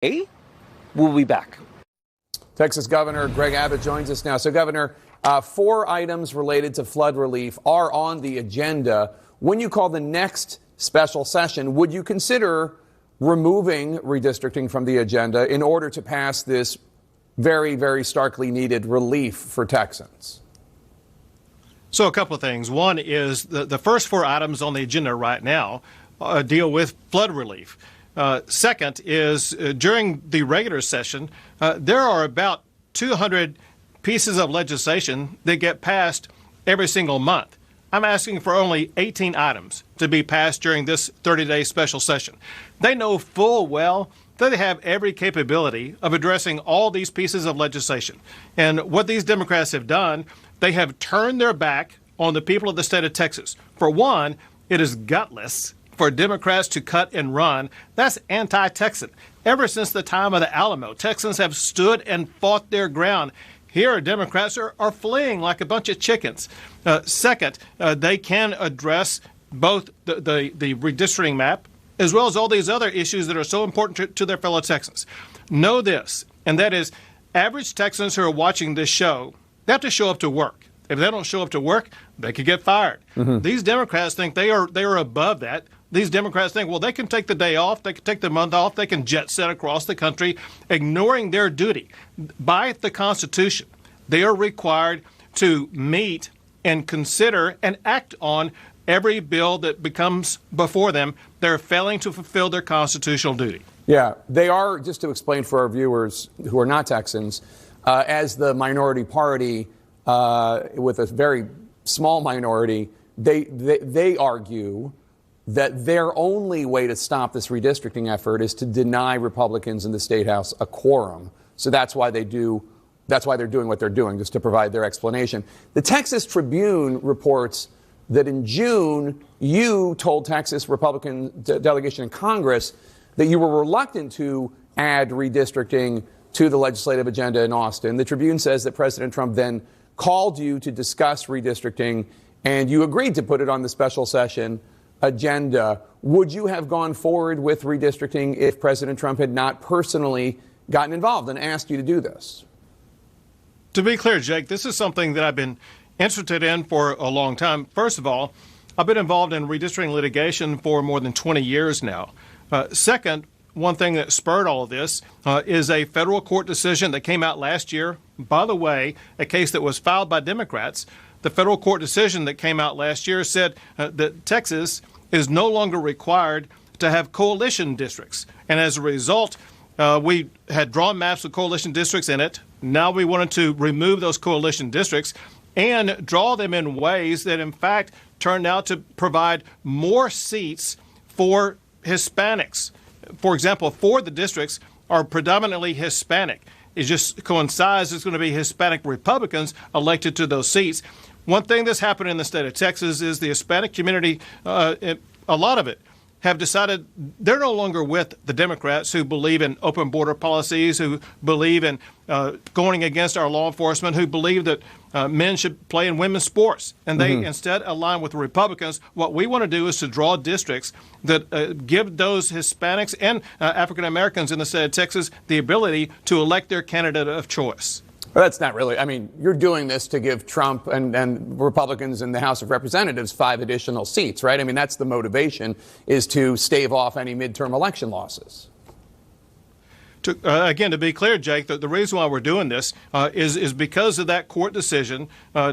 We'll be back. Texas Governor Greg Abbott joins us now. So, Governor, 4 items related to flood relief are on the agenda. When you call the next special session, would you consider removing redistricting from the agenda in order to pass this very, very starkly needed relief for Texans? So a couple of things. One is the first 4 items on the agenda right now deal with flood relief. Second is during the regular session, there are about 200 pieces of legislation that get passed every single month. I'm asking for only 18 items to be passed during this 30-day special session. They know full well that they have every capability of addressing all these pieces of legislation. And what these Democrats have done, they have turned their back on the people of the state of Texas. For one, it is gutless for Democrats to cut and run. That's anti-Texan. Ever since the time of the Alamo, Texans have stood and fought their ground. Here, Democrats are fleeing like a bunch of chickens. Second, they can address both the redistricting map as well as all these other issues that are so important to their fellow Texans. Know this, and that is average Texans who are watching this show, they have to show up to work. If they don't show up to work, they could get fired. Mm-hmm. These Democrats think they are above that. These Democrats think, well, they can take the day off, they can take the month off, they can jet set across the country, ignoring their duty. By the Constitution, they are required to meet and consider and act on every bill that becomes before them. They're failing to fulfill their constitutional duty. Yeah, they are, just to explain for our viewers who are not Texans, as the minority party with a very small minority, they argue that their only way to stop this redistricting effort is to deny Republicans in the State House a quorum. So that's why they're doing what they're doing, just to provide their explanation. The Texas Tribune reports that in June, you told Texas Republican delegation in Congress that you were reluctant to add redistricting to the legislative agenda in Austin. The Tribune says that President Trump then called you to discuss redistricting, and you agreed to put it on the special session agenda. Would you have gone forward with redistricting if President Trump had not personally gotten involved and asked you to do this? To be clear, Jake, this is something that I've been interested in for a long time. First of all, I've been involved in redistricting litigation for more than 20 years now. Second, one thing that spurred all of this is a federal court decision that came out last year. By the way, a case that was filed by Democrats. The federal court decision that came out last year said that Texas is no longer required to have coalition districts. And as a result, we had drawn maps with coalition districts in it. Now we wanted to remove those coalition districts and draw them in ways that, in fact, turned out to provide more seats for Hispanics. For example, 4 of the districts are predominantly Hispanic. It just coincides it's going to be Hispanic Republicans elected to those seats. One thing that's happened in the state of Texas is the Hispanic community, a lot of it, have decided they're no longer with the Democrats who believe in open border policies, who believe in going against our law enforcement, who believe that men should play in women's sports. And they instead align with the Republicans. What we want to do is to draw districts that give those Hispanics and African Americans in the state of Texas the ability to elect their candidate of choice. Well, that's not really, I mean, you're doing this to give Trump and Republicans in the House of Representatives 5 additional seats, right? I mean, that's the motivation, is to stave off any midterm election losses. Again, to be clear, Jake, the reason why we're doing this is because of that court decision.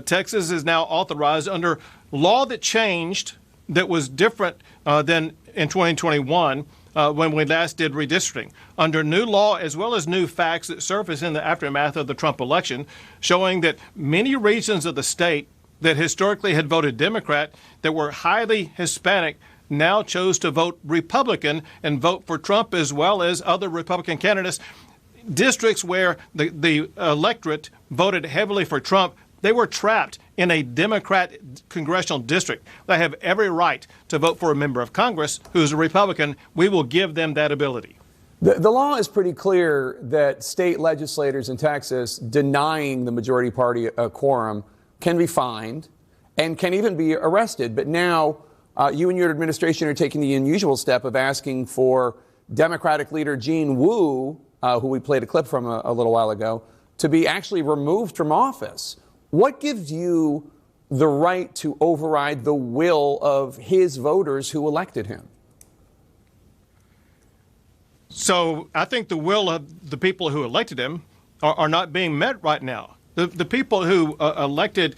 Texas is now authorized under law that changed, that was different than in 2021. When we last did redistricting, under new law as well as new facts that surfaced in the aftermath of the Trump election, showing that many regions of the state that historically had voted Democrat, that were highly Hispanic, now chose to vote Republican and vote for Trump as well as other Republican candidates. Districts where the electorate voted heavily for Trump, they were trapped in a Democrat congressional district. They have every right to vote for a member of Congress who's a Republican. We will give them that ability. The law is pretty clear that state legislators in Texas denying the majority party a quorum can be fined and can even be arrested. But now you and your administration are taking the unusual step of asking for Democratic leader Gene Wu, who we played a clip from a little while ago, to be actually removed from office. What gives you the right to override the will of his voters who elected him? So I think the will of the people who elected him are not being met right now. The people who elected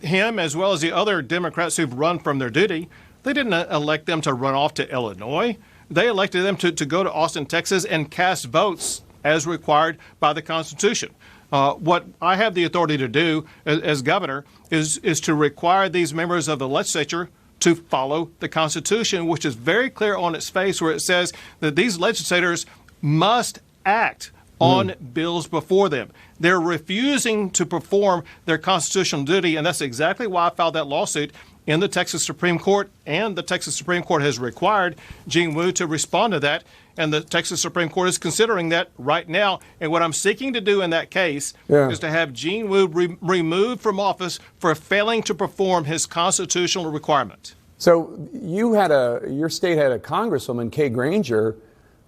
him, as well as the other Democrats who've run from their duty, they didn't elect them to run off to Illinois. They elected them to go to Austin, Texas, and cast votes as required by the Constitution. What I have the authority to do as governor is to require these members of the legislature to follow the Constitution, which is very clear on its face, where it says that these legislators must act on bills before them. They're refusing to perform their constitutional duty, and that's exactly why I filed that lawsuit in the Texas Supreme Court, and the Texas Supreme Court has required Gene Wu to respond to that, and the Texas Supreme Court is considering that right now. And what I'm seeking to do in that case is to have Gene Wu removed from office for failing to perform his constitutional requirement. So your state had a congresswoman, Kay Granger,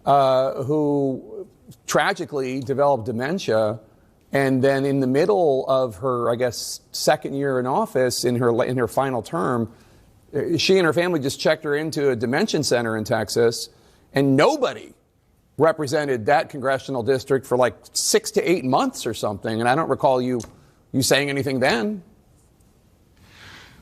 who tragically developed dementia, and then in the middle of her, I guess, second year in office, in her final term, she and her family just checked her into a dementia center in Texas, and nobody represented that congressional district for like 6 to 8 months or something. And I don't recall you saying anything then.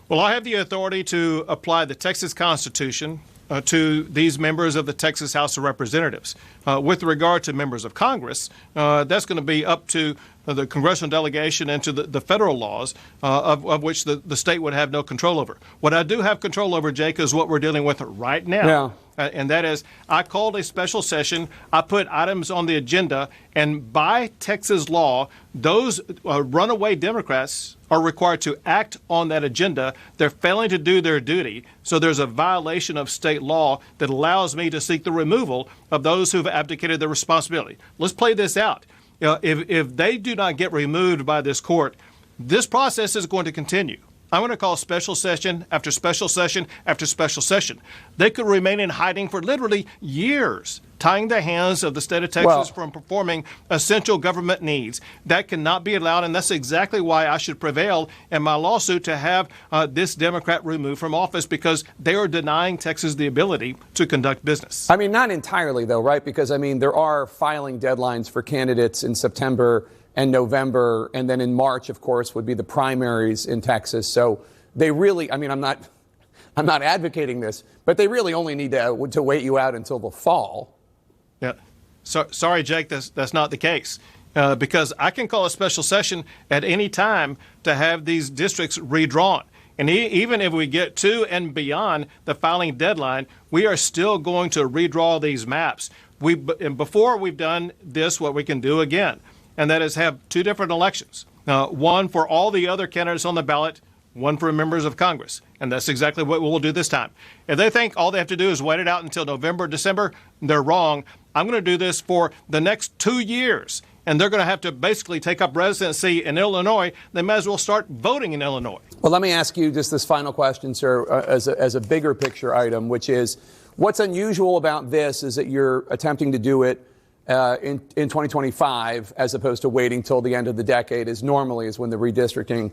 Well, I have the authority to apply the Texas Constitution to these members of the Texas House of Representatives. With regard to members of Congress, that's going to be up to the congressional delegation and to the federal laws of which the state would have no control over. What I do have control over, Jake, is what we're dealing with right now. Yeah. And that is, I called a special session, I put items on the agenda, and by Texas law, those runaway Democrats are required to act on that agenda. They're failing to do their duty, so there's a violation of state law that allows me to seek the removal of those who've abdicated their responsibility. Let's play this out. If they do not get removed by this court, this process is going to continue. I'm going to call special session after special session after special session. They could remain in hiding for literally years, tying the hands of the state of Texas from performing essential government needs. That cannot be allowed, and that's exactly why I should prevail in my lawsuit to have this Democrat removed from office, because they are denying Texas the ability to conduct business. I mean, not entirely, though, right? Because, I mean, there are filing deadlines for candidates in September and November, and then in March, of course, would be the primaries in Texas. So they really, I mean, I'm not advocating this, but they really only need to wait you out until the fall. Yeah. So, sorry, Jake, that's not the case. Because I can call a special session at any time to have these districts redrawn. And even if we get to and beyond the filing deadline, we are still going to redraw these maps. And before we've done this, what we can do again, and that is have two different elections, one for all the other candidates on the ballot, one for members of Congress. And that's exactly what we'll do this time. If they think all they have to do is wait it out until November, December, they're wrong. I'm going to do this for the next 2 years, and they're going to have to basically take up residency in Illinois. They might as well start voting in Illinois. Well, let me ask you just this final question, sir, as a bigger picture item, which is, what's unusual about this is that you're attempting to do it in 2025, as opposed to waiting till the end of the decade, as normally is when the redistricting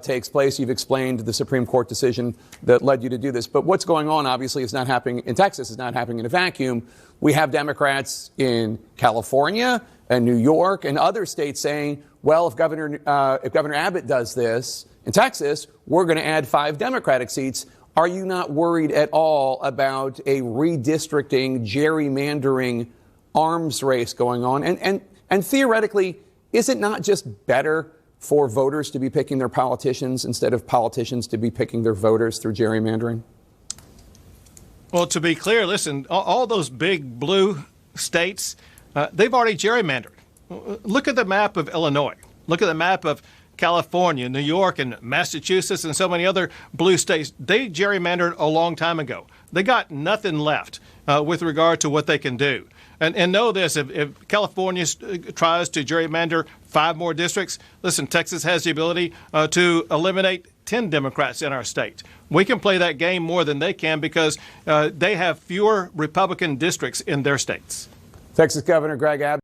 takes place. You've explained the Supreme Court decision that led you to do this. But what's going on, obviously, is not happening in Texas. It's not happening in a vacuum. We have Democrats in California and New York and other states saying, well, if Governor Abbott does this in Texas, we're going to add 5 Democratic seats. Are you not worried at all about a redistricting, gerrymandering arms race going on? And theoretically, is it not just better for voters to be picking their politicians instead of politicians to be picking their voters through gerrymandering? Well, to be clear, listen, all those big blue states, they've already gerrymandered. Look at the map of Illinois. Look at the map of California, New York, and Massachusetts, and so many other blue states. They gerrymandered a long time ago. They got nothing left with regard to what they can do. And know this, if California tries to gerrymander 5 more districts, listen, Texas has the ability to eliminate 10 Democrats in our state. We can play that game more than they can because they have fewer Republican districts in their states. Texas Governor Greg Abbott.